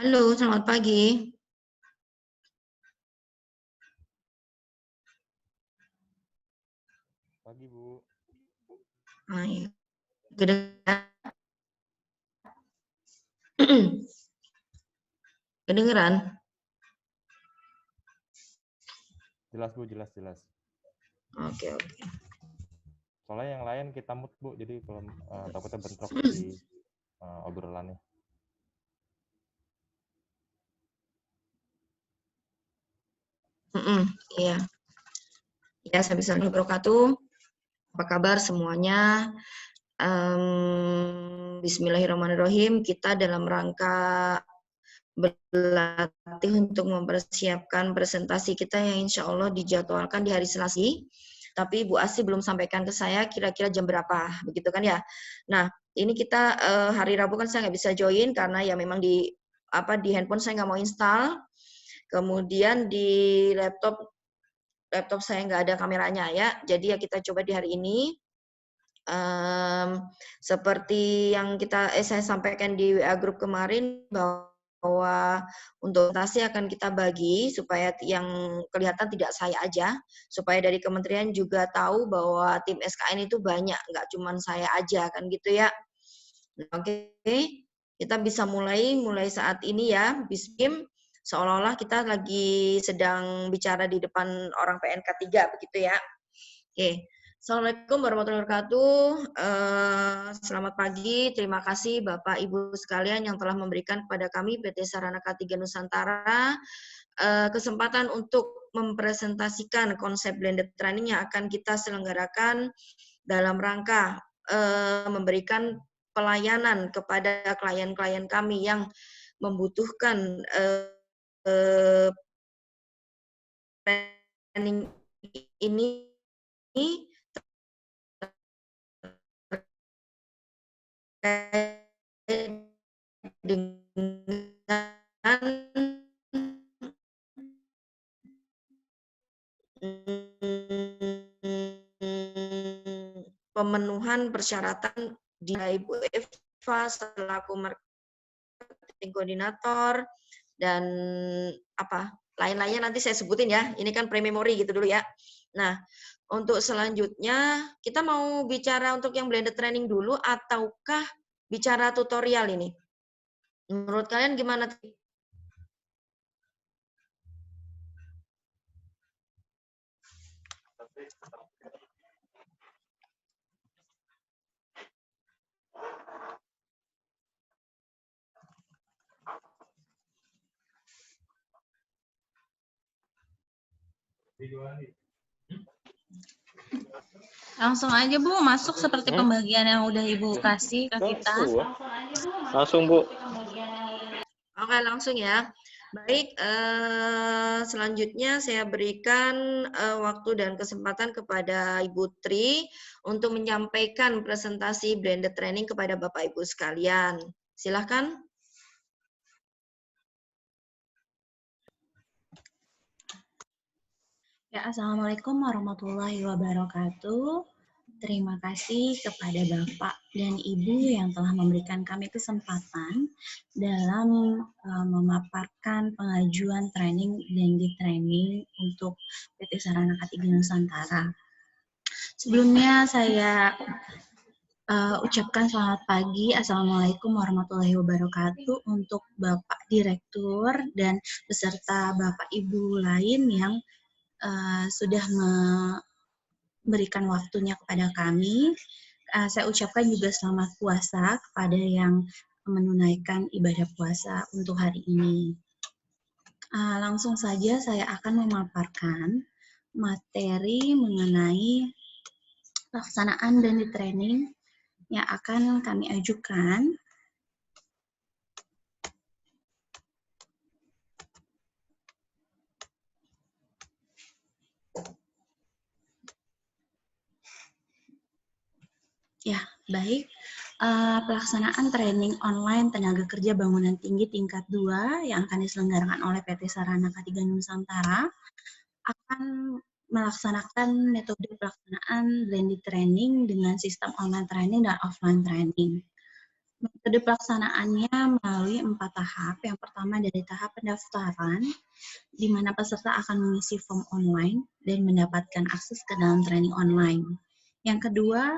Halo, selamat pagi. Pagi, Bu. Iya. Kedengeran? Kedengeran? Jelas, Bu, jelas. Oke. Soalnya yang lain kita mute, Bu, jadi kalau takutnya bentrok di obrolannya. Iya. Ya, Assalamualaikum warahmatullahi wabarakatuh. Apa kabar semuanya? Bismillahirrahmanirrahim. Kita dalam rangka berlatih untuk mempersiapkan presentasi kita yang insya Allah dijadwalkan di hari Selasa. Tapi Bu Asih belum sampaikan ke saya kira-kira jam berapa, begitu kan ya? Nah, ini kita hari Rabu kan saya nggak bisa join karena ya memang di handphone saya nggak mau install. Kemudian di laptop saya nggak ada kameranya ya. Jadi ya kita coba di hari ini. Seperti yang saya sampaikan di WA Group kemarin bahwa untuk presentasi akan kita bagi supaya yang kelihatan tidak saya aja, supaya dari kementerian juga tahu bahwa tim SKN itu banyak, nggak cuma saya aja kan gitu ya. Oke, kita bisa mulai saat ini ya, Bismim, seolah-olah kita lagi sedang bicara di depan orang PNK 3 begitu ya. Oke. Assalamualaikum warahmatullahi wabarakatuh. Selamat pagi. Terima kasih Bapak Ibu sekalian yang telah memberikan kepada kami PT Sarana K3 Nusantara kesempatan untuk mempresentasikan konsep blended training yang akan kita selenggarakan dalam rangka memberikan pelayanan kepada klien-klien kami yang membutuhkan training ini dengan pemenuhan persyaratan di Ibu Eva selaku marketing koordinator dan lain-lainnya nanti saya sebutin ya. Ini kan pre-memory gitu dulu ya. Nah, untuk selanjutnya kita mau bicara untuk yang blended training dulu ataukah bicara tutorial ini? Menurut kalian gimana? Langsung aja Bu, masuk seperti pembagian yang udah Ibu kasih ke kita. Langsung Bu. Oke, langsung ya. Baik, selanjutnya saya berikan waktu dan kesempatan kepada Ibu Tri untuk menyampaikan presentasi blended training kepada Bapak Ibu sekalian. Silahkan. Ya, Assalamualaikum warahmatullahi wabarakatuh. Terima kasih kepada Bapak dan Ibu yang telah memberikan kami kesempatan dalam memaparkan pengajuan training blended training untuk PT Sarana K3 Nusantara. Sebelumnya saya ucapkan selamat pagi, Assalamualaikum warahmatullahi wabarakatuh untuk Bapak Direktur dan beserta Bapak Ibu lain yang sudah memberikan waktunya kepada kami. Saya ucapkan juga selamat puasa kepada yang menunaikan ibadah puasa untuk hari ini. Langsung saja saya akan memaparkan materi mengenai pelaksanaan dan training yang akan kami ajukan. Ya, baik. Pelaksanaan training online tenaga kerja bangunan tinggi tingkat 2 yang akan diselenggarakan oleh PT Sarana K3 Nusantara akan melaksanakan metode pelaksanaan blended training dengan sistem online training dan offline training. Metode pelaksanaannya melalui 4 tahap. Yang pertama dari tahap pendaftaran, di mana peserta akan mengisi form online dan mendapatkan akses ke dalam training online. Yang kedua,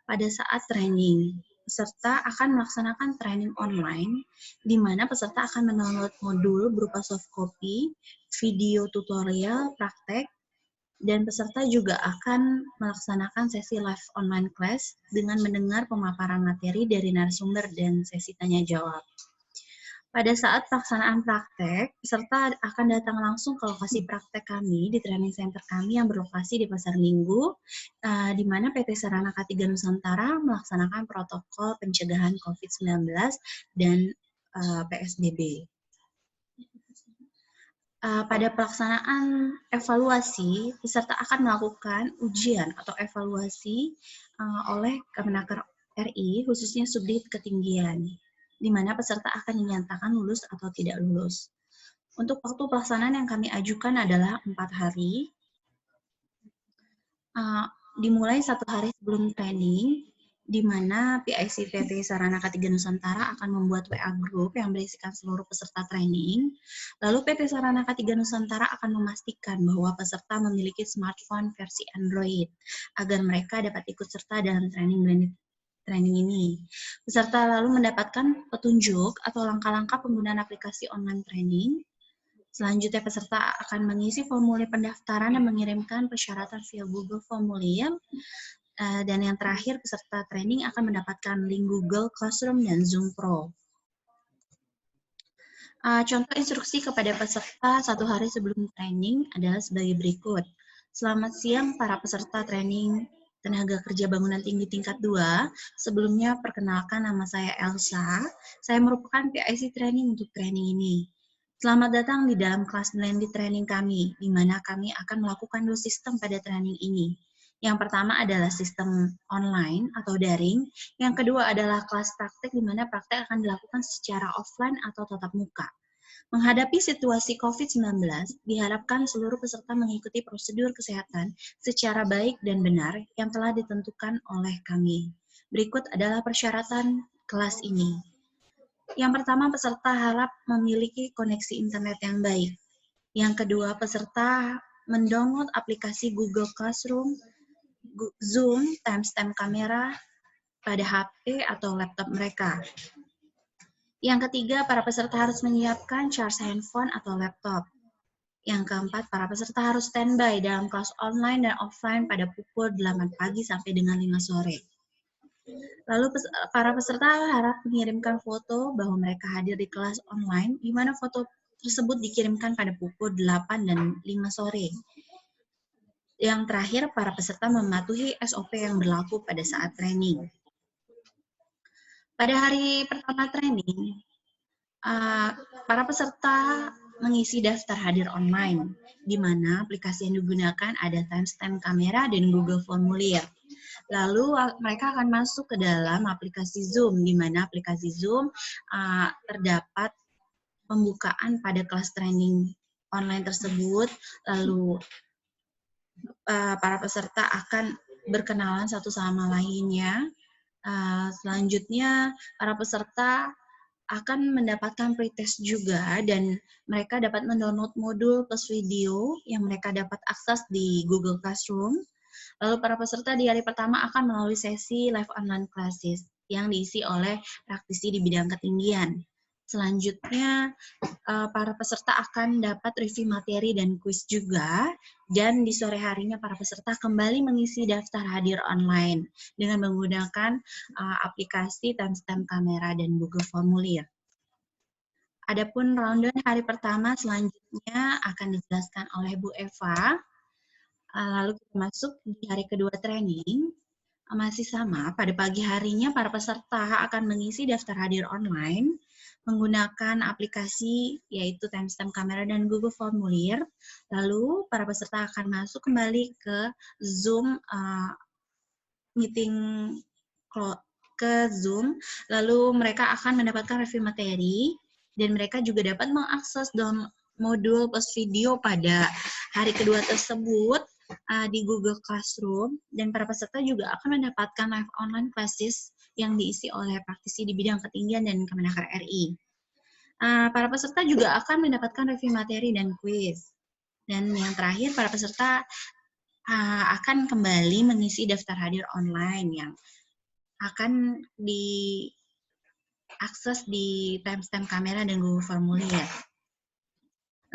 pada saat training, peserta akan melaksanakan training online, di mana peserta akan mendownload modul berupa soft copy, video tutorial, praktek, dan peserta juga akan melaksanakan sesi live online class dengan mendengar pemaparan materi dari narasumber dan sesi tanya jawab. Pada saat pelaksanaan praktek, peserta akan datang langsung ke lokasi praktek kami di training center kami yang berlokasi di Pasar Minggu, di mana PT Sarana K3 Nusantara melaksanakan protokol pencegahan COVID-19 dan PSBB. Pada pelaksanaan evaluasi, peserta akan melakukan ujian atau evaluasi oleh Kemenaker RI, khususnya Subdit Ketinggian, di mana peserta akan dinyatakan lulus atau tidak lulus. Untuk waktu pelaksanaan yang kami ajukan adalah 4 hari, dimulai 1 hari sebelum training, di mana PIC PT Sarana K3 Nusantara akan membuat WA Group yang berisikan seluruh peserta training. Lalu PT Sarana K3 Nusantara akan memastikan bahwa peserta memiliki smartphone versi Android, agar mereka dapat ikut serta dalam training ini. Peserta lalu mendapatkan petunjuk atau langkah-langkah penggunaan aplikasi online training. Selanjutnya, peserta akan mengisi formulir pendaftaran dan mengirimkan persyaratan via Google Formulir. Dan yang terakhir, peserta training akan mendapatkan link Google Classroom dan Zoom Pro. Contoh instruksi kepada peserta 1 hari sebelum training adalah sebagai berikut. Selamat siang para peserta training Tenaga Kerja Bangunan Tinggi tingkat 2. Sebelumnya perkenalkan, nama saya Elsa. Saya merupakan PIC training untuk training ini. Selamat datang di dalam kelas blended training kami, di mana kami akan melakukan 2 sistem pada training ini. Yang pertama adalah sistem online atau daring. Yang kedua adalah kelas praktek, di mana praktek akan dilakukan secara offline atau tatap muka. Menghadapi situasi COVID-19, diharapkan seluruh peserta mengikuti prosedur kesehatan secara baik dan benar yang telah ditentukan oleh kami. Berikut adalah persyaratan kelas ini. Yang pertama, peserta harap memiliki koneksi internet yang baik. Yang kedua, peserta mendownload aplikasi Google Classroom, Zoom, timestamp kamera pada HP atau laptop mereka. Yang ketiga, para peserta harus menyiapkan charge handphone atau laptop. Yang keempat, para peserta harus standby dalam kelas online dan offline pada pukul 8 pagi sampai dengan 5 sore. Lalu para peserta harap mengirimkan foto bahwa mereka hadir di kelas online, di mana foto tersebut dikirimkan pada pukul 8 dan 5 sore. Yang terakhir, para peserta mematuhi SOP yang berlaku pada saat training. Pada hari pertama training, para peserta mengisi daftar hadir online, di mana aplikasi yang digunakan ada timestamp kamera dan Google Formulir. Lalu mereka akan masuk ke dalam aplikasi Zoom, di mana aplikasi Zoom terdapat pembukaan pada kelas training online tersebut. Lalu para peserta akan berkenalan satu sama lainnya. Selanjutnya, para peserta akan mendapatkan pretest juga, dan mereka dapat mendownload modul plus video yang mereka dapat akses di Google Classroom. Lalu para peserta di hari pertama akan melalui sesi live online classes yang diisi oleh praktisi di bidang ketinggian. Selanjutnya, para peserta akan dapat review materi dan kuis juga, dan di sore harinya para peserta kembali mengisi daftar hadir online dengan menggunakan aplikasi timestamp kamera dan Google Formulir. Adapun rundown hari pertama selanjutnya akan dijelaskan oleh Bu Eva. Lalu kita masuk di hari kedua training. Masih sama, pada pagi harinya para peserta akan mengisi daftar hadir online menggunakan aplikasi yaitu timestamp kamera dan Google Formulir. Lalu para peserta akan masuk kembali ke Zoom meeting ke Zoom. Lalu mereka akan mendapatkan review materi dan mereka juga dapat mengakses modul plus video pada hari kedua tersebut di Google Classroom, dan para peserta juga akan mendapatkan live online classes yang diisi oleh praktisi di bidang ketinggian dan Kemenaker RI. Para peserta juga akan mendapatkan review materi dan kuis. Dan yang terakhir, para peserta akan kembali mengisi daftar hadir online yang akan diakses di timestamp kamera dan Google Formulir.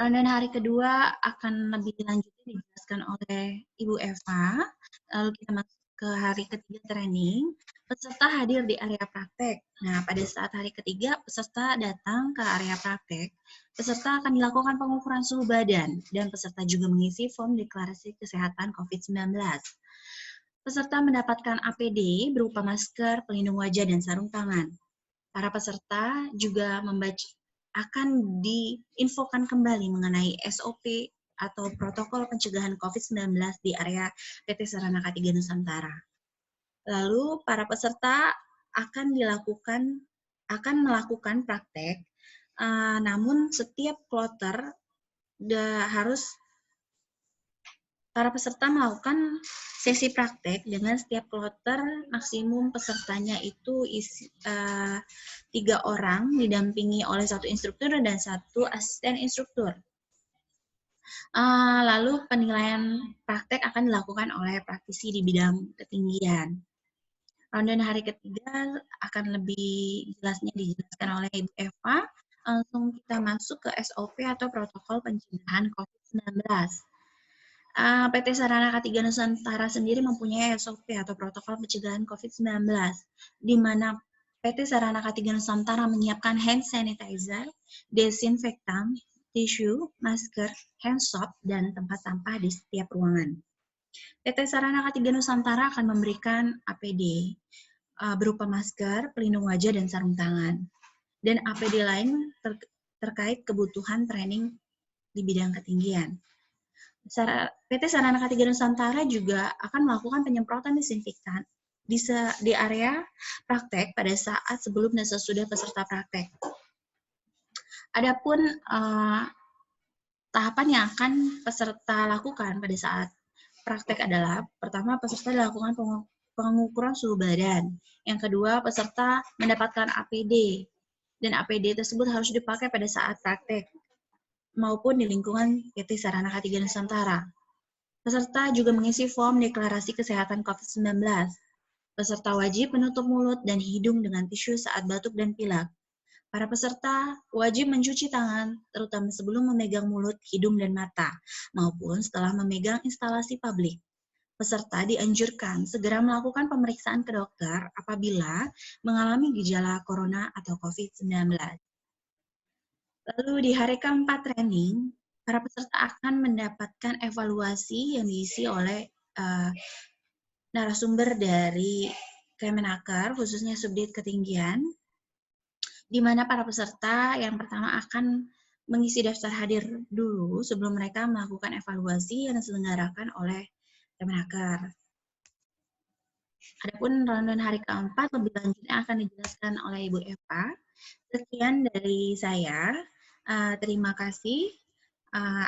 Dan hari kedua akan lebih lanjutnya dijelaskan oleh Ibu Eva. Lalu kita masuk ke hari ketiga training. Peserta hadir di area praktek. Nah, pada saat hari ketiga, peserta datang ke area praktek. Peserta akan dilakukan pengukuran suhu badan, dan peserta juga mengisi form deklarasi kesehatan COVID-19. Peserta mendapatkan APD berupa masker, pelindung wajah, dan sarung tangan. Para peserta juga akan diinfokan kembali mengenai SOP atau protokol pencegahan COVID-19 di area PT Sarana K3 Nusantara. Lalu para peserta akan melakukan praktek, namun setiap kloter para peserta melakukan sesi praktek dengan setiap kloter maksimum pesertanya itu 3 orang didampingi oleh 1 instruktur dan 1 asisten instruktur. Lalu penilaian praktek akan dilakukan oleh praktisi di bidang ketinggian. Ronde hari ketiga akan lebih jelasnya dijelaskan oleh Ibu Eva. Langsung kita masuk ke SOP atau protokol pencegahan COVID-19. PT Sarana K3 Nusantara sendiri mempunyai SOP atau protokol pencegahan COVID-19, di mana PT Sarana K3 Nusantara menyiapkan hand sanitizer, desinfektan, tisu, masker, hand soap, dan tempat sampah di setiap ruangan. PT Sarana K3 Nusantara akan memberikan APD berupa masker, pelindung wajah, dan sarung tangan. Dan APD lain terkait kebutuhan training di bidang ketinggian. PT Sarana K3 Nusantara juga akan melakukan penyemprotan disinfektan di area praktek pada saat sebelum dan sesudah peserta praktek. Adapun tahapan yang akan peserta lakukan pada saat praktek adalah, pertama, peserta dilakukan pengukuran suhu badan. Yang kedua, peserta mendapatkan APD, dan APD tersebut harus dipakai pada saat praktek maupun di lingkungan PT Sarana K3 Nusantara. Peserta juga mengisi form deklarasi kesehatan COVID-19. Peserta wajib menutup mulut dan hidung dengan tisu saat batuk dan pilek. Para peserta wajib mencuci tangan, terutama sebelum memegang mulut, hidung, dan mata, maupun setelah memegang instalasi publik. Peserta dianjurkan segera melakukan pemeriksaan ke dokter apabila mengalami gejala corona atau COVID-19. Lalu di hari keempat training, para peserta akan mendapatkan evaluasi yang diisi oleh narasumber dari Kemenaker, khususnya Subdit Ketinggian, di mana para peserta yang pertama akan mengisi daftar hadir dulu sebelum mereka melakukan evaluasi yang diselenggarakan oleh Kemenaker. Adapun ronde hari keempat lebih lanjutnya akan dijelaskan oleh Ibu Eva. Sekian dari saya. Terima kasih.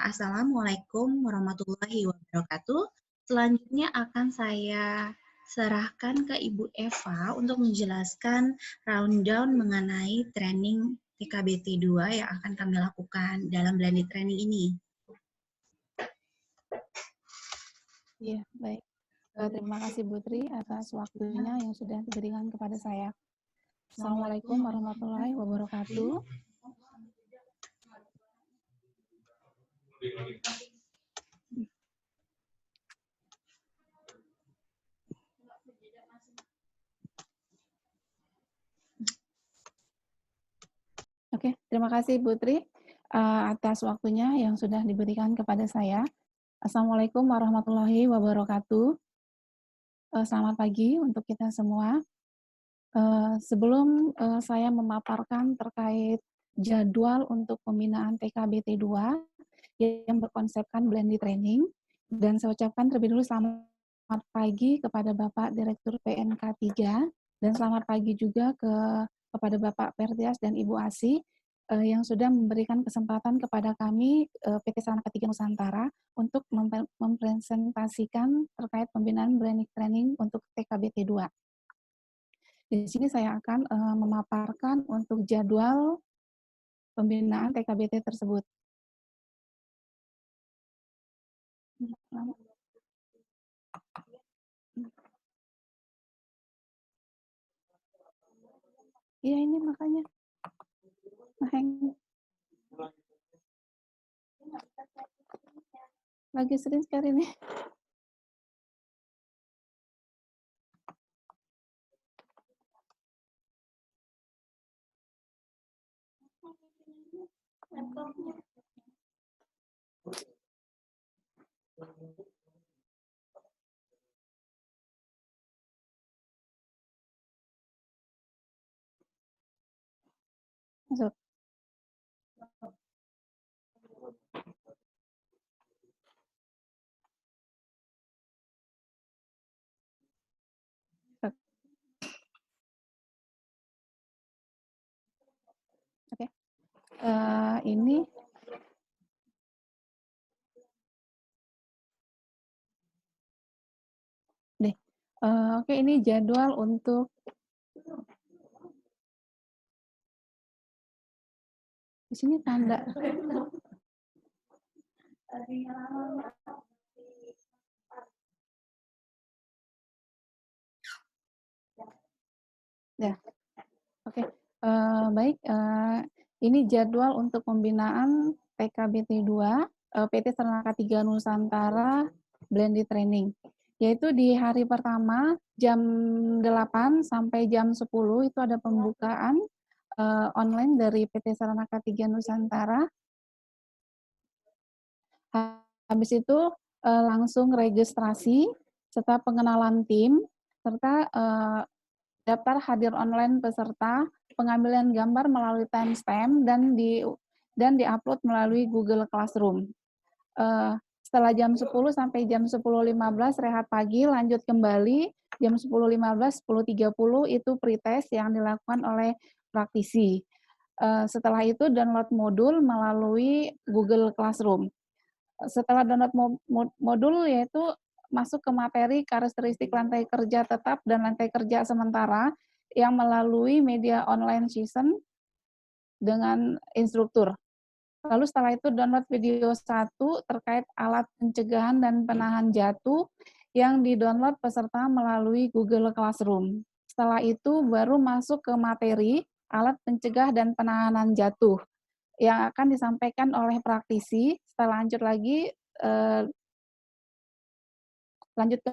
Assalamualaikum warahmatullahi wabarakatuh. Selanjutnya akan saya serahkan ke Ibu Eva untuk menjelaskan rundown mengenai training TKBT 2 yang akan kami lakukan dalam blended training ini. Iya, baik. Terima kasih Bu Tri atas waktunya yang sudah diberikan kepada saya. Assalamualaikum warahmatullahi wabarakatuh. Oke, terima kasih Bu Tri atas waktunya yang sudah diberikan kepada saya. Assalamualaikum warahmatullahi wabarakatuh. Selamat pagi untuk kita semua. Sebelum saya memaparkan terkait jadwal untuk pembinaan TKBT 2 yang berkonsepkan blended training, dan saya ucapkan terlebih dulu selamat pagi kepada Bapak Direktur PNK 3, dan selamat pagi juga kepada Bapak Pertias dan Ibu Asi yang sudah memberikan kesempatan kepada kami PT Sarana K3 Nusantara untuk mempresentasikan terkait pembinaan branding training untuk TKBT 2. Di sini saya akan memaparkan untuk jadwal pembinaan TKBT tersebut. Iya, ini makanya. Lagi sering sekali nih. Masuk. Oke. Ini deh. Oke, ini jadwal untuk di sini tanda. Ya, oke. Baik, ini jadwal untuk pembinaan TKBT 2 PT Sarana K3 Nusantara Blended Training. Yaitu di hari pertama jam 8 sampai jam 10 itu ada pembukaan online dari PT Sarana K3 Nusantara. Habis itu langsung registrasi serta pengenalan tim serta daftar hadir online peserta, pengambilan gambar melalui timestamp dan di-upload melalui Google Classroom. Setelah jam 10 sampai jam 10.15 rehat pagi, lanjut kembali jam 10.15, 10.30 itu pretest yang dilakukan oleh praktisi. Setelah itu download modul melalui Google Classroom. Setelah download modul yaitu masuk ke materi karakteristik lantai kerja tetap dan lantai kerja sementara yang melalui media online session dengan instruktur. Lalu setelah itu download video 1 terkait alat pencegahan dan penahan jatuh yang di-download peserta melalui Google Classroom. Setelah itu baru masuk ke materi alat pencegah dan penahanan jatuh yang akan disampaikan oleh praktisi. Setelah lanjut lagi lanjut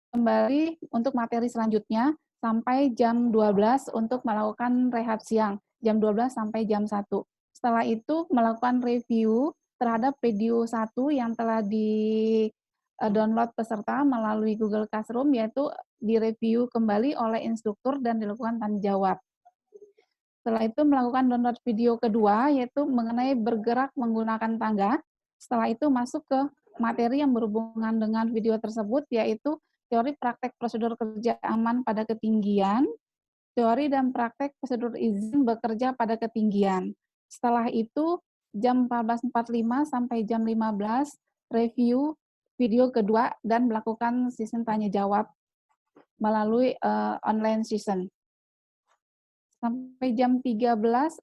kembali untuk materi selanjutnya sampai jam 12 untuk melakukan rehat siang, jam 12 sampai jam 1. Setelah itu melakukan review terhadap video 1 yang telah di-download peserta melalui Google Classroom, yaitu direview kembali oleh instruktur dan dilakukan tanya jawab. Setelah itu melakukan download video kedua, yaitu mengenai bergerak menggunakan tangga. Setelah itu masuk ke materi yang berhubungan dengan video tersebut, yaitu teori praktek prosedur kerja aman pada ketinggian, teori dan praktek prosedur izin bekerja pada ketinggian. Setelah itu, jam 14.45 sampai jam 15, review video kedua dan melakukan sesi tanya-jawab melalui online session. Sampai jam 15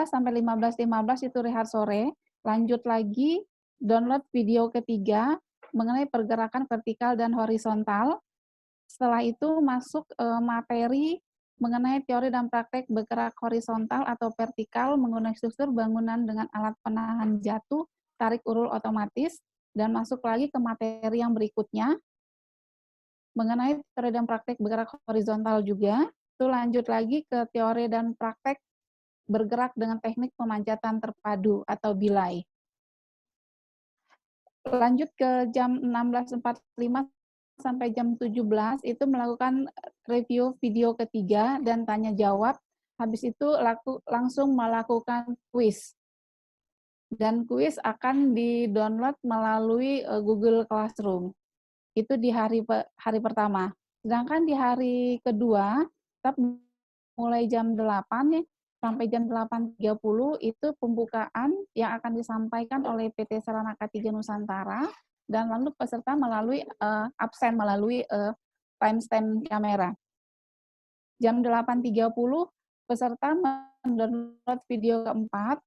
sampai 15.15 itu rehat sore, lanjut lagi download video ketiga mengenai pergerakan vertikal dan horizontal. Setelah itu masuk materi mengenai teori dan praktek bergerak horizontal atau vertikal menggunakan struktur bangunan dengan alat penahan jatuh, tarik ulur otomatis, dan masuk lagi ke materi yang berikutnya mengenai teori dan praktek bergerak horizontal juga. Itu lanjut lagi ke teori dan praktek bergerak dengan teknik pemanjatan terpadu atau bilai. Lanjut ke jam 16.45 sampai jam 17 itu melakukan review video ketiga dan tanya jawab. Habis itu langsung melakukan kuis. Dan kuis akan di-download melalui Google Classroom. Itu di hari pertama. Sedangkan di hari kedua, tetap mulai jam 8 ya, sampai jam 8.30 itu pembukaan yang akan disampaikan oleh PT Sarana K3 Nusantara, dan lalu peserta melalui absen melalui timestamp kamera. Jam 8.30 peserta mendownload video keempat,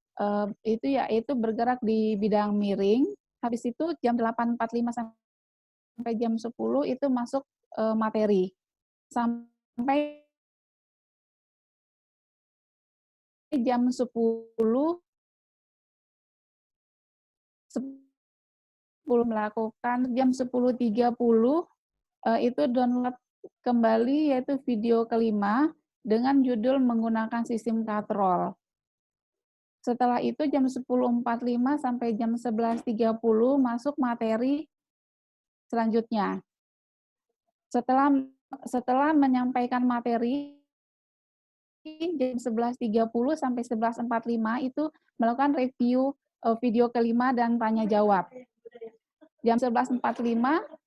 itu yaitu bergerak di bidang miring. Habis itu jam 8.45 sampai jam 10 itu masuk materi. Sampai jam 10 melakukan, jam 10.30 itu download kembali yaitu video kelima dengan judul menggunakan sistem katrol. Setelah itu jam 10.45 sampai jam 11.30 masuk materi selanjutnya. Setelah menyampaikan materi, jam 11.30 sampai 11.45 itu melakukan review video kelima dan tanya jawab. Jam 11.45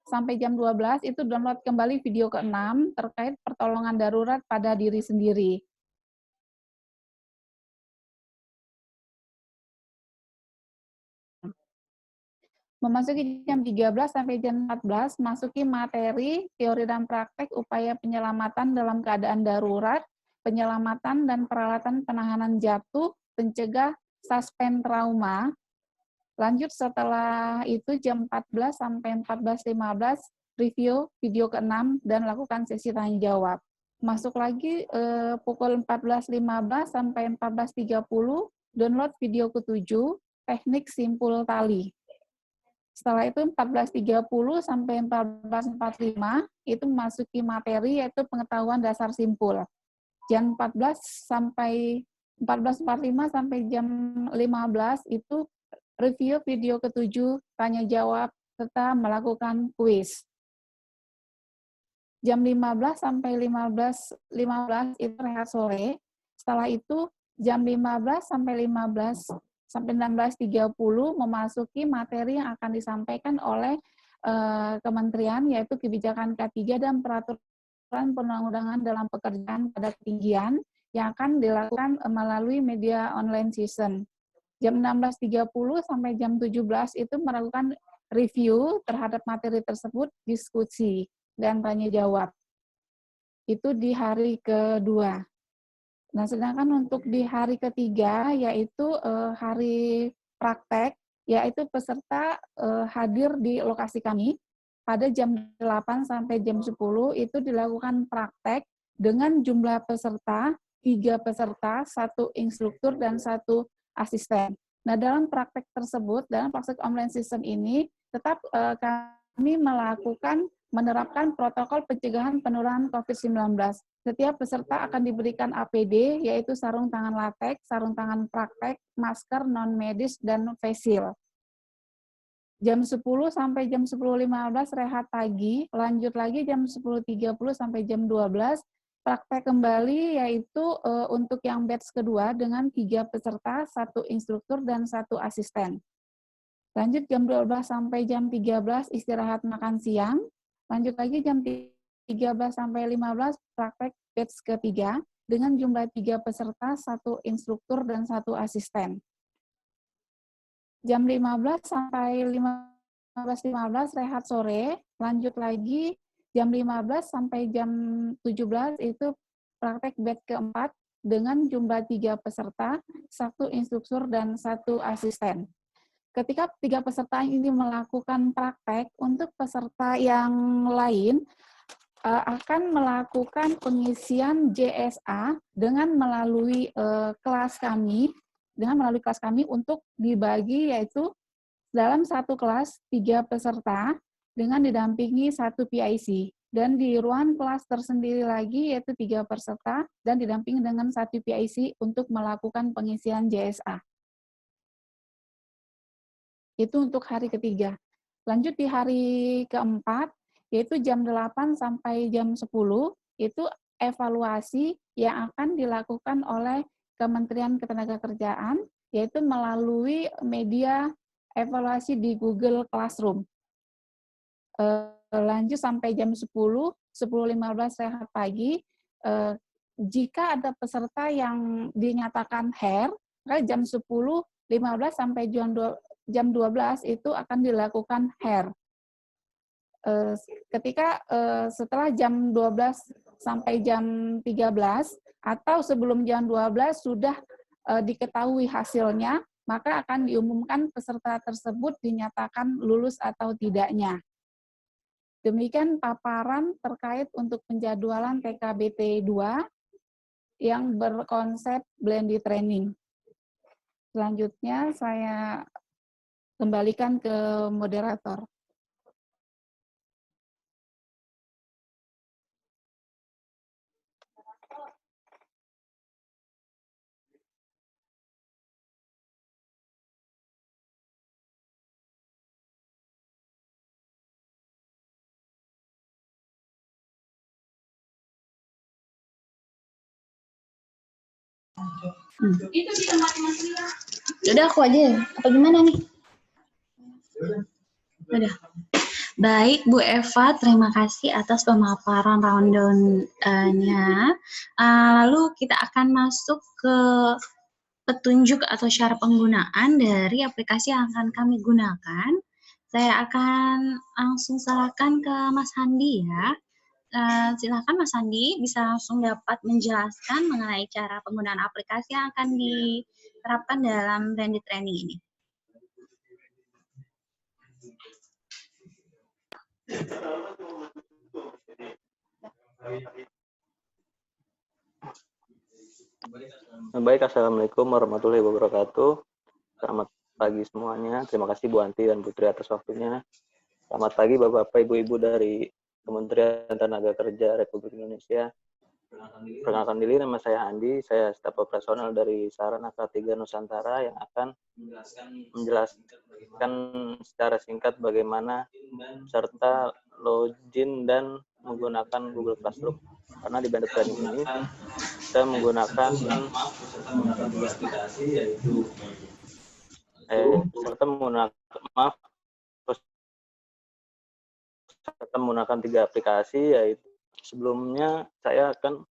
sampai jam 12 itu download kembali video ke-6 terkait pertolongan darurat pada diri sendiri. Memasuki jam 13 sampai jam 14, masuki materi, teori dan praktek upaya penyelamatan dalam keadaan darurat, penyelamatan dan peralatan penahanan jatuh, pencegah suspend trauma. Lanjut setelah itu jam 14 sampai 14.15, review video ke-6 dan lakukan sesi tanya jawab. Masuk lagi pukul 14.15 sampai 14.30, download video ke-7, teknik simpul tali. Setelah itu 14.30 sampai 14.45 itu memasuki materi yaitu pengetahuan dasar simpul. Jam 14 sampai 14.45 sampai jam 15 itu review video ke-7, tanya jawab serta melakukan kuis. Jam 15 sampai 15.15 itu rehat sore. Setelah itu jam 15 sampai 16.30 memasuki materi yang akan disampaikan oleh kementerian, yaitu kebijakan K3 dan peraturan perundang-undangan dalam pekerjaan pada ketinggian yang akan dilakukan melalui media online season. Jam 16.30 sampai jam 17 itu melakukan review terhadap materi tersebut, diskusi, dan tanya jawab. Itu di hari kedua. Nah, sedangkan untuk di hari ketiga, yaitu hari praktek, yaitu peserta hadir di lokasi kami pada jam 8 sampai jam 10, itu dilakukan praktek dengan jumlah peserta, 3 peserta, 1 instruktur, dan 1 asisten. Nah, dalam praktek tersebut, dalam praktek online system ini, tetap kami menerapkan protokol pencegahan penularan COVID-19. Setiap peserta akan diberikan APD, yaitu sarung tangan latex, sarung tangan praktek, masker non-medis, dan face shield. Jam 10 sampai jam 10.15 rehat pagi, lanjut lagi jam 10.30 sampai jam 12, praktek kembali, yaitu untuk yang batch kedua dengan 3 peserta, 1 instruktur, dan 1 asisten. Lanjut jam 12 sampai jam 13 istirahat makan siang, lanjut lagi jam 13 sampai 15 praktek batch ketiga dengan jumlah 3 peserta, 1 instruktur, dan 1 asisten. Jam 15 sampai 15.15 rehat sore, lanjut lagi jam 15 sampai jam 17 itu praktek batch keempat dengan jumlah 3 peserta, 1 instruktur, dan 1 asisten. Ketika 3 peserta ini melakukan praktek, untuk peserta yang lain akan melakukan pengisian JSA dengan melalui kelas kami, untuk dibagi, yaitu dalam satu kelas 3 peserta dengan didampingi 1 PIC, dan di ruang kelas tersendiri lagi yaitu 3 peserta dan didampingi dengan 1 PIC untuk melakukan pengisian JSA. Itu untuk hari ketiga. Lanjut di hari keempat, yaitu jam 8 sampai jam 10, itu evaluasi yang akan dilakukan oleh Kementerian Ketenagakerjaan, yaitu melalui media evaluasi di Google Classroom. Lanjut sampai jam 10, 10.15 rehat pagi, jika ada peserta yang dinyatakan hair, maka jam 10.15 sampai jam 12 itu akan dilakukan hair. Ketika setelah jam 12 sampai jam 13 atau sebelum jam 12 sudah diketahui hasilnya, maka akan diumumkan peserta tersebut dinyatakan lulus atau tidaknya. Demikian paparan terkait untuk penjadwalan TKBT 2 yang berkonsep blended training. Selanjutnya saya kembalikan ke moderator. Itu di tempat Udah aku aja, apa gimana nih? Udah. Baik, Bu Eva, terima kasih atas pemaparan rundown-nya. Lalu kita akan masuk ke petunjuk atau syarat penggunaan dari aplikasi yang akan kami gunakan. Saya akan langsung serahkan ke Mas Handi ya. Silakan Mas Handi bisa langsung dapat menjelaskan mengenai cara penggunaan aplikasi yang akan diterapkan dalam blended training ini. Baik, Assalamualaikum warahmatullahi wabarakatuh. Selamat pagi semuanya. Terima kasih Bu Anti dan Putri atas waktunya. Selamat pagi Bapak-Bapak, Ibu-Ibu dari Kementerian Tenaga Kerja Republik Indonesia. Perkenalkan diri, nama saya Andi. Saya staf operasional dari Sarana K3 Nusantara yang akan menjelaskan secara singkat bagaimana serta login dan menggunakan Google Classroom. Karena di blended training ini kita menggunakan serta menggunakan 3 aplikasi, yaitu sebelumnya saya akan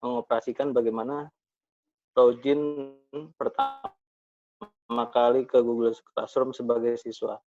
mengoperasikan bagaimana login pertama kali ke Google Classroom sebagai siswa.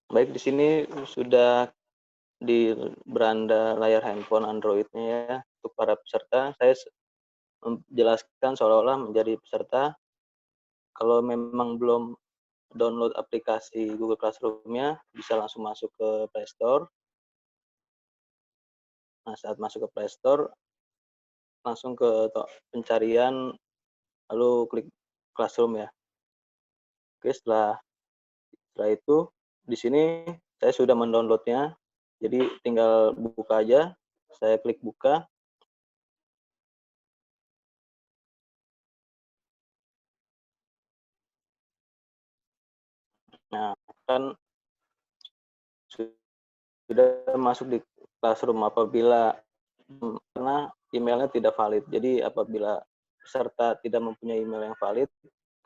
Baik, di sini sudah di beranda layar handphone Android-nya ya. Untuk para peserta, saya menjelaskan seolah-olah menjadi peserta. Kalau memang belum download aplikasi Google Classroom-nya, bisa langsung masuk ke Play Store. Nah, saat masuk ke Play Store, langsung ke pencarian, lalu klik Classroom ya. Oke, setelah itu, di sini saya sudah mendownloadnya. Jadi tinggal buka aja, saya klik buka. Nah, kan sudah masuk di Classroom apabila karena emailnya tidak valid. Jadi apabila peserta tidak mempunyai email yang valid,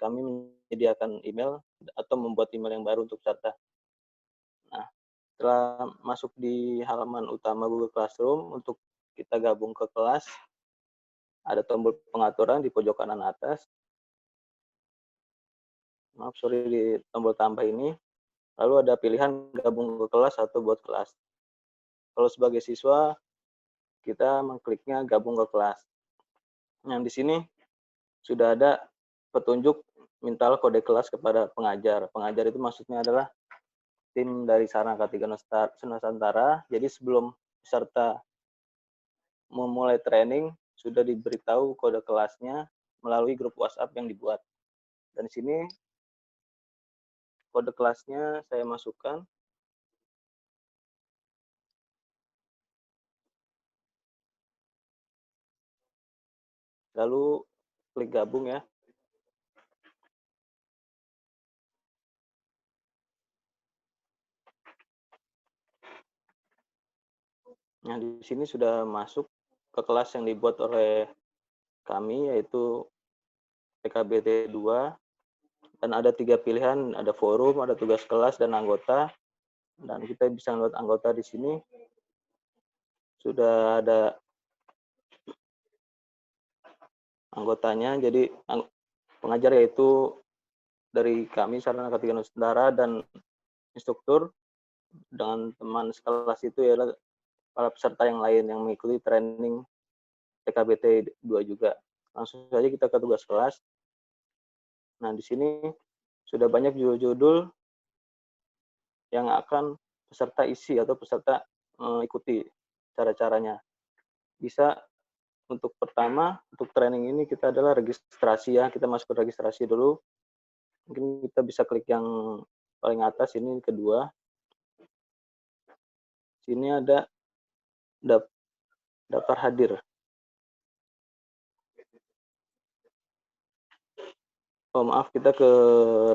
kami menyediakan email atau membuat email yang baru untuk peserta. Nah, setelah masuk di halaman utama Google Classroom, untuk kita gabung ke kelas, ada tombol pengaturan di pojok kanan atas. Maaf, sorry, di tombol tambah ini. Lalu ada pilihan gabung ke kelas atau buat kelas. Kalau sebagai siswa, kita mengkliknya gabung ke kelas. Yang di sini sudah ada petunjuk minta kode kelas kepada pengajar. Pengajar itu maksudnya adalah tim dari Sarana K3 Nusantara. Jadi sebelum peserta memulai training, sudah diberitahu kode kelasnya melalui grup WhatsApp yang dibuat. Dan di sini kode kelasnya saya masukkan. Lalu klik gabung ya. Nah, di sini sudah masuk ke kelas yang dibuat oleh kami, yaitu TKBT 2. Dan ada 3 pilihan, ada forum, ada tugas kelas, dan anggota. Dan kita bisa melihat anggota di sini. Sudah ada anggotanya, jadi pengajar yaitu dari kami, Sarana K3 Nusantara, dan instruktur. Dengan teman sekelas itu adalah para peserta yang lain yang mengikuti training TKBT 2 juga. Langsung saja kita ke tugas kelas. Nah, di sini sudah banyak judul-judul yang akan peserta isi atau peserta ikuti cara-caranya. Bisa untuk pertama, untuk training ini kita adalah registrasi ya. Kita masuk ke registrasi dulu. Mungkin kita bisa klik yang paling atas, ini kedua. Sini ada daftar hadir. Oh maaf, kita ke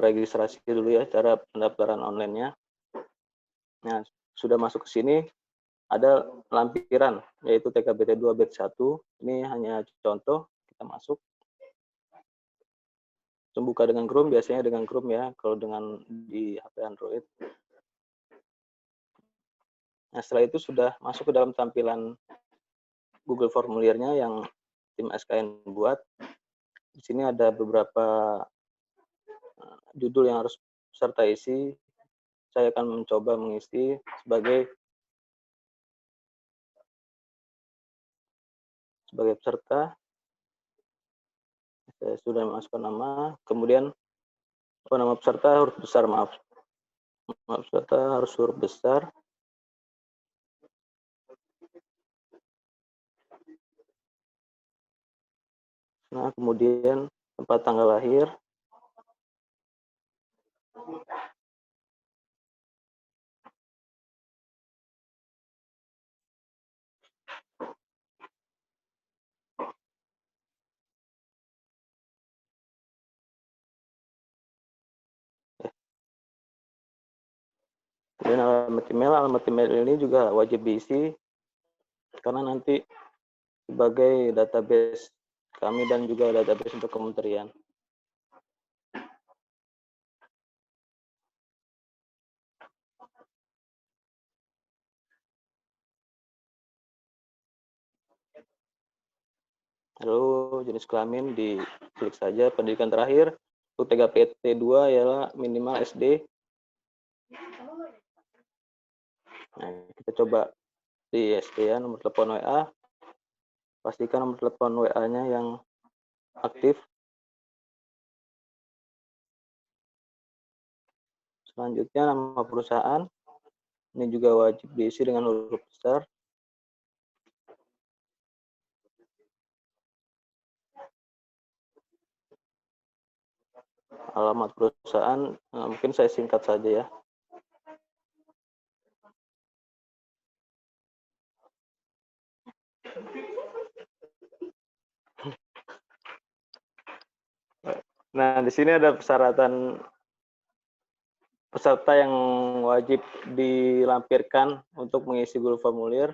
registrasi dulu ya, cara pendaftaran online-nya. Nah, sudah masuk ke sini, ada lampiran, yaitu TKBT 2 batch 1. Ini hanya contoh, kita masuk. Buka dengan Chrome, biasanya dengan Chrome ya, kalau dengan di HP Android. Nah, setelah itu sudah masuk ke dalam tampilan Google formulirnya yang tim SKN buat. Di sini ada beberapa judul yang harus peserta isi. Saya akan mencoba mengisi sebagai peserta. Saya sudah masukkan nama, kemudian nama peserta huruf besar, maaf. Nama peserta harus huruf besar. Nah, kemudian tempat tanggal lahir. Kemudian alamat email ini juga wajib diisi karena nanti sebagai database kami dan juga database untuk kementerian. Lalu jenis kelamin diklik saja. Pendidikan terakhir untuk TKBT 2 ialah minimal SD. Nah, kita coba di SD ya, nomor telepon WA. Pastikan nomor telepon WA-nya yang aktif. Selanjutnya nama perusahaan. Ini juga wajib diisi dengan huruf besar. Alamat perusahaan, mungkin saya singkat saja ya. Nah, di sini ada persyaratan peserta yang wajib dilampirkan untuk mengisi Google formulir.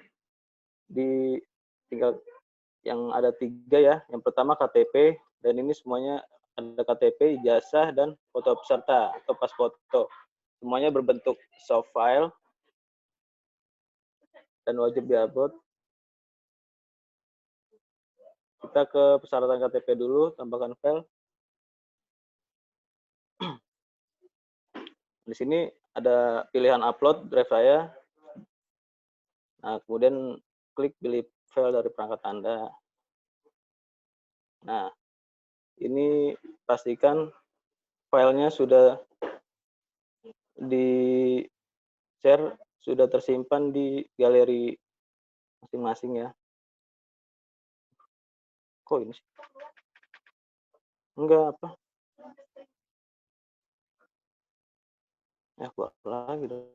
Tinggal yang ada 3 ya. Yang pertama KTP, dan ini semuanya ada KTP, ijazah, dan foto peserta atau pas foto. Semuanya berbentuk soft file dan wajib diupload. Kita ke persyaratan KTP dulu, tambahkan file. Di sini ada pilihan upload drive saya. Nah, kemudian klik pilih file dari perangkat Anda. Nah, ini pastikan filenya sudah di-share, sudah tersimpan di galeri masing-masing ya. Kok ini sih? Enggak apa? Buat lagi dong.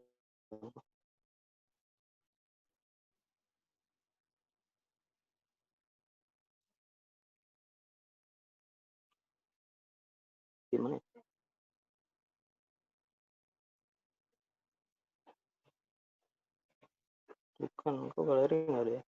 Gimana? Bukan, kok galeri nggak ada ya?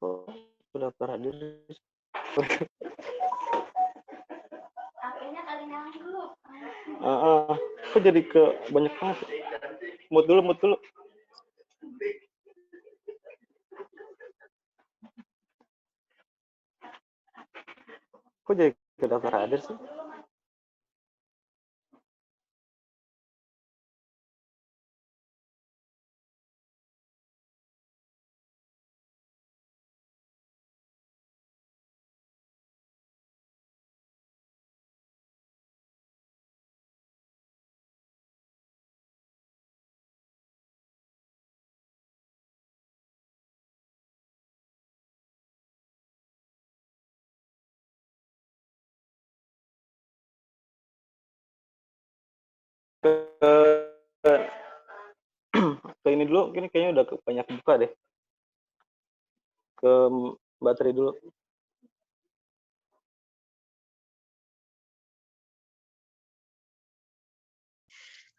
Oh, sudah hadir. Kok jadi ke banyak banget? Mute dulu. Kok jadi ke daftar hadir sih? Ke ini dulu, ini kayaknya udah banyak buka deh. Ke baterai dulu.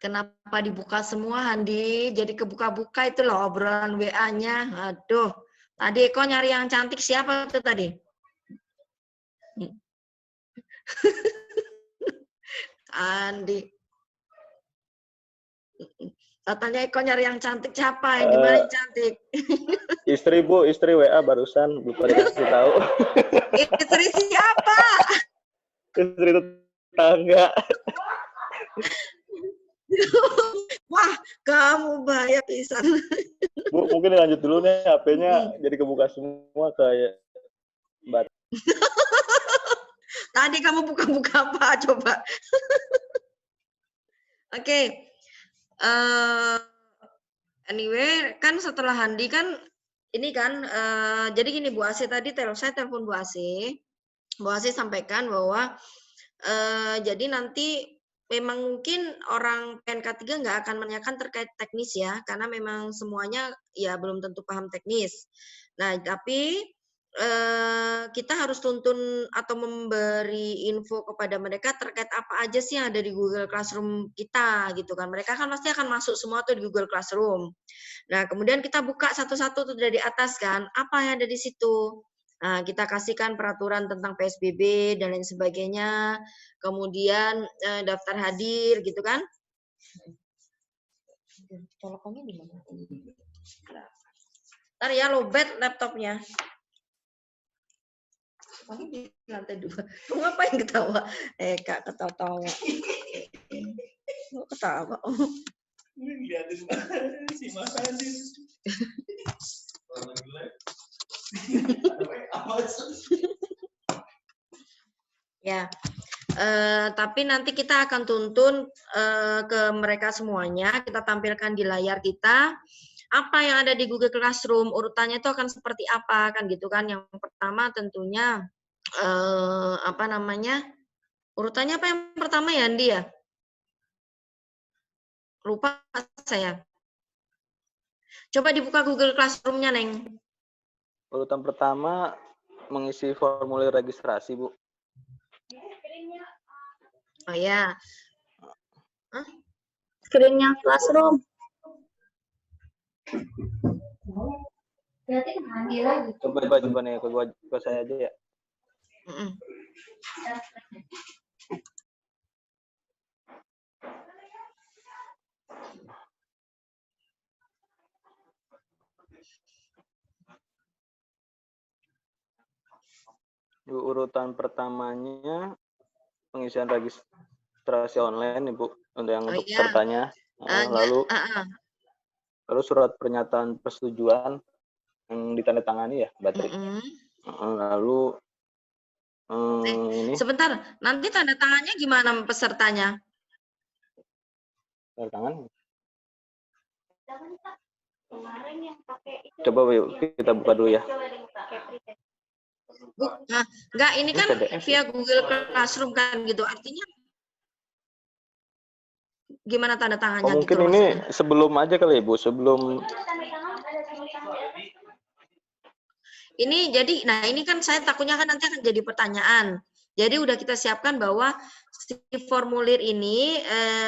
Kenapa dibuka semua, Handi? Jadi kebuka-buka itu loh obrolan WA-nya. Aduh, tadi Eko nyari yang cantik siapa tuh tadi? Andi. Katanya Eko nyari yang cantik siapa? Yang gimana yang cantik? Istri Bu, istri WA barusan, lupa dikasih tahu. Istri siapa? Istri tetangga. Wah, kamu bahaya pisan. Bu, mungkin lanjut dulu nih, HP-nya jadi kebuka semua kayak bat. Tadi kamu buka-buka apa coba? Oke. Anyway, kan setelah Handi kan ini kan jadi gini Bu Asih tadi saya telepon Bu Asih. Bu Asih sampaikan bahwa jadi nanti memang mungkin orang PNK 3 nggak akan menanyakan terkait teknis ya, karena memang semuanya ya belum tentu paham teknis. Nah, tapi kita harus tuntun atau memberi info kepada mereka terkait apa aja sih yang ada di Google Classroom kita gitu kan. Mereka kan pasti akan masuk semua tuh di Google Classroom. Nah, kemudian kita buka satu-satu tuh dari atas kan, apa yang ada di situ. Nah, kita kasihkan peraturan tentang PSBB dan lain sebagainya. Kemudian daftar hadir gitu kan. Colokannya di mana? Ntar ya lowbat laptopnya. Kamu di lantai 2. Kamu ngapain ketawa? Kak ketawa-tawa. Ketawa. Lihatin si Mas Andi. Ya, tapi nanti kita akan tuntun ke mereka semuanya. Kita tampilkan di layar kita apa yang ada di Google Classroom. Urutannya itu akan seperti apa kan gitu kan? Yang pertama tentunya apa namanya? Urutannya apa yang pertama ya, Andi ya? Lupa saya. Coba dibuka Google Classroom-nya, Neng. Urutan pertama mengisi formulir registrasi, Bu. Oh ya. Screen-nya Classroom. Coba nih, ke saya aja ya. urutan pertamanya pengisian registrasi online, Ibu, untuk iya. pesertanya. Lalu surat pernyataan persetujuan yang ditandatangani ya, Batri. Lalu ini Sebentar, nanti tanda tangannya gimana pesertanya? tanda tangan. Coba yuk, kita buka dulu ya. Enggak, ini kan PDF. via Google Classroom kan gitu. Artinya gimana tanda tangannya Mungkin gitu ini maksudnya? sebelum aja kali, Ibu, sebelum Ini jadi, nah ini kan saya takutnya kan nanti akan jadi pertanyaan. Jadi udah kita siapkan bahwa si formulir ini,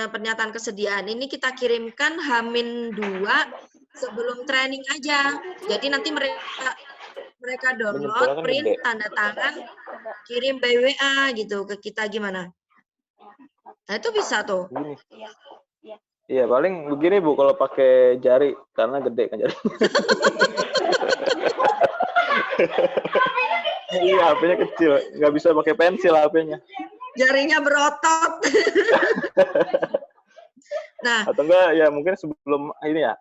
pernyataan kesediaan ini kita kirimkan H-2 sebelum training aja. Jadi nanti mereka download, print, tanda tangan, kirim by WA gitu ke kita gimana? Nah itu bisa tuh. gini. Iya, paling begini, Bu, kalau pakai jari karena gede kan jari. Iya, HP-nya kecil, nggak bisa pakai pensil HP-nya. Jarinya berotot. Nah, atau enggak ya mungkin sebelum ini ya,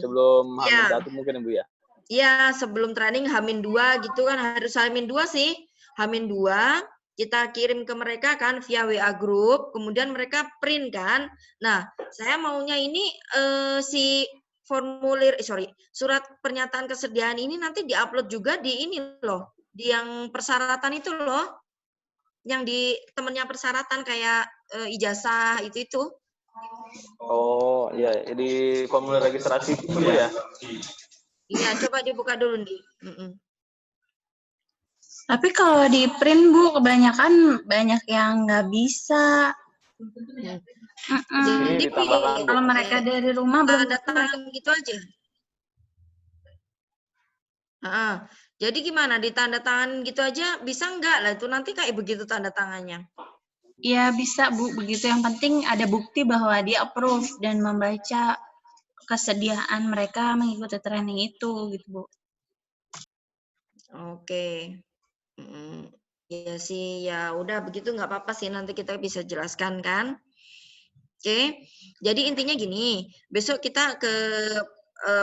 sebelum ya. H-1 mungkin, Bu, ya. Iya, sebelum training H-2 gitu kan, harus H-2 sih. H-2 kita kirim ke mereka kan via WA group, kemudian mereka print kan. Nah, saya maunya ini si formulir, surat pernyataan kesediaan ini nanti diupload juga di ini loh, di yang persyaratan itu loh, yang di temennya persyaratan kayak ijazah itu. Oh, iya, di formulir registrasi itu ya. Iya, coba dibuka dulu nih. Tapi kalau di print, Bu, kebanyakan banyak yang nggak bisa. Jadi kalau mereka dari rumah belum datang gitu aja. Jadi gimana, ditanda tangan gitu aja bisa nggak lah, itu nanti kayak begitu tanda tangannya? Ya bisa, Bu, begitu. Yang penting ada bukti bahwa dia approve dan membaca kesediaan mereka mengikuti training itu gitu, Bu. Oke. Ya sih, ya udah begitu nggak apa-apa sih, nanti kita bisa jelaskan kan. Oke, jadi intinya gini, besok kita ke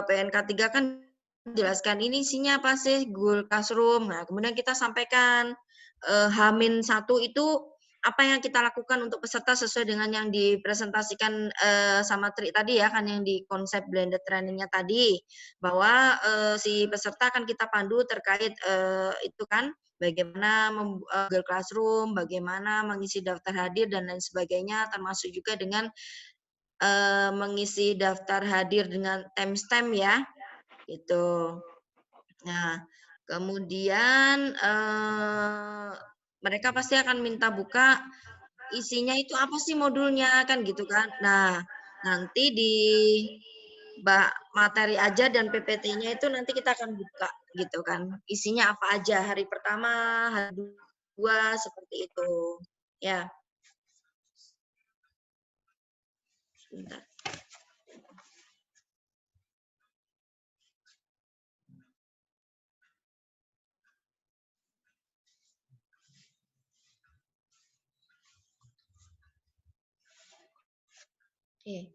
PNK 3 kan jelaskan ini isinya apa sih, Google Classroom. Nah, kemudian kita sampaikan H-1 itu apa yang kita lakukan untuk peserta sesuai dengan yang dipresentasikan sama Tri tadi ya, kan yang di konsep blended trainingnya tadi, bahwa si peserta akan kita pandu terkait itu kan, bagaimana Google Classroom, bagaimana mengisi daftar hadir dan lain sebagainya, termasuk juga dengan mengisi daftar hadir dengan timestamp ya, gitu. Nah, kemudian mereka pasti akan minta buka isinya itu apa sih modulnya kan gitu kan. Nah, nanti di materi aja dan PPT-nya itu nanti kita akan buka gitu kan. Isinya apa aja hari pertama, hari 2 seperti itu. Ya. Sebentar. Oke.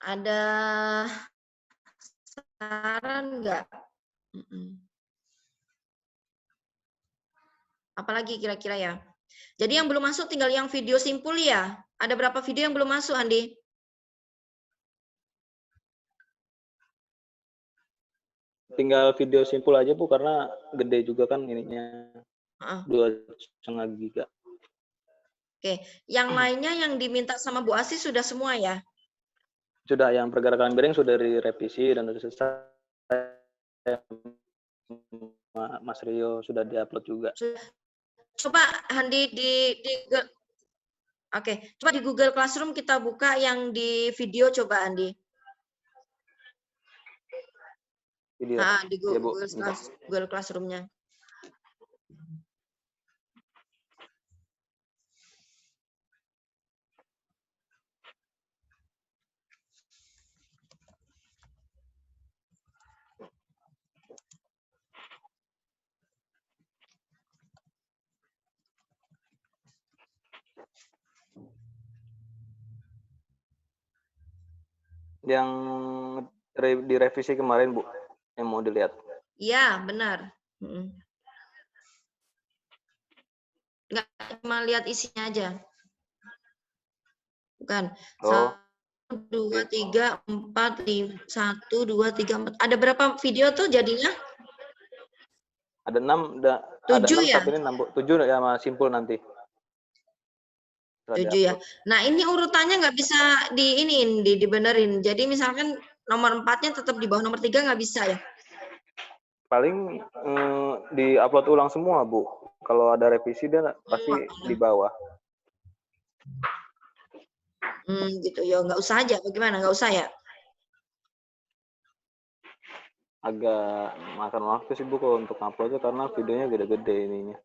Ada saran nggak? Apalagi kira-kira ya? Jadi yang belum masuk tinggal yang video simpul ya? Ada berapa video yang belum masuk, Andi? Tinggal video simpul aja, Bu, karena gede juga kan ininya. 2,5 giga. Oke, yang lainnya yang diminta sama Bu Asi sudah semua ya? Sudah, yang pergerakan miring sudah direvisi dan sudah selesai. Mas Rio sudah diupload juga. Coba Andi coba di Google Classroom kita buka yang di video, coba Andi. Video. Di Google Classroom-nya. Yang direvisi kemarin, Bu, yang mau dilihat. Iya, benar. Nggak cuma lihat isinya aja. Bukan. Oh. 1, 2, 3, 4, 5, 1, 2, 3, 4. Ada berapa video tuh jadinya? Ada 6, ada 7 6 ya? tapi ini 6, Bu. 7 ya sama simpul nanti. 7 ya. Nah, ini urutannya nggak bisa dibenerin. Jadi misalkan nomor 4-nya tetap di bawah nomor 3 nggak bisa ya? Paling di-upload ulang semua, Bu. Kalau ada revisi dia pasti di bawah. Gitu ya. Nggak usah aja. Bagaimana? Nggak usah ya? Agak makan waktu sih, Bu, kalau untuk uploadnya karena videonya gede-gede ininya.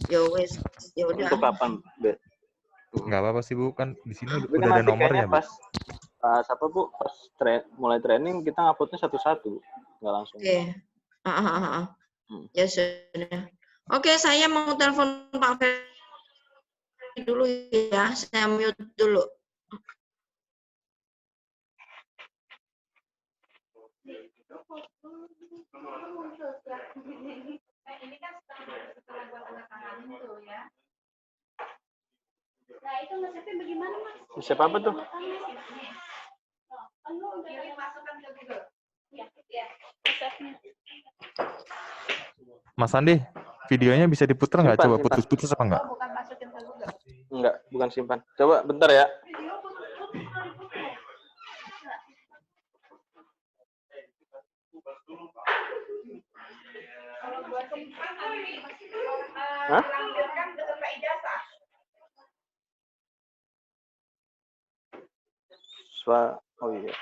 Ya wes, ya udah. Untuk kapan? Nggak apa-apa sih, Bu. Kan di sini Tapi udah kan ada nomornya, Bu. pas apa, Bu? Pas mulai training kita uploadnya satu-satu, nggak langsung. Oke. Ya sudah. Oke, saya mau telepon Pak Ferry dulu ya. Saya mute dulu. Ini kan setelah buat tanda tangan tuh ya. Nah, itu resepnya bagaimana, Mas? Siapa apa tuh? Kan lu udah masukkan ke Google. Ya, resepnya. Mas Andi, videonya bisa diputar nggak? Coba Simpan. putus-putus apa nggak? Bukan masukin ke Google. Enggak, bukan simpan. Coba bentar ya. Kalau buat simpan nanti Hah? lampirkan beserta ijazah. Oh iya.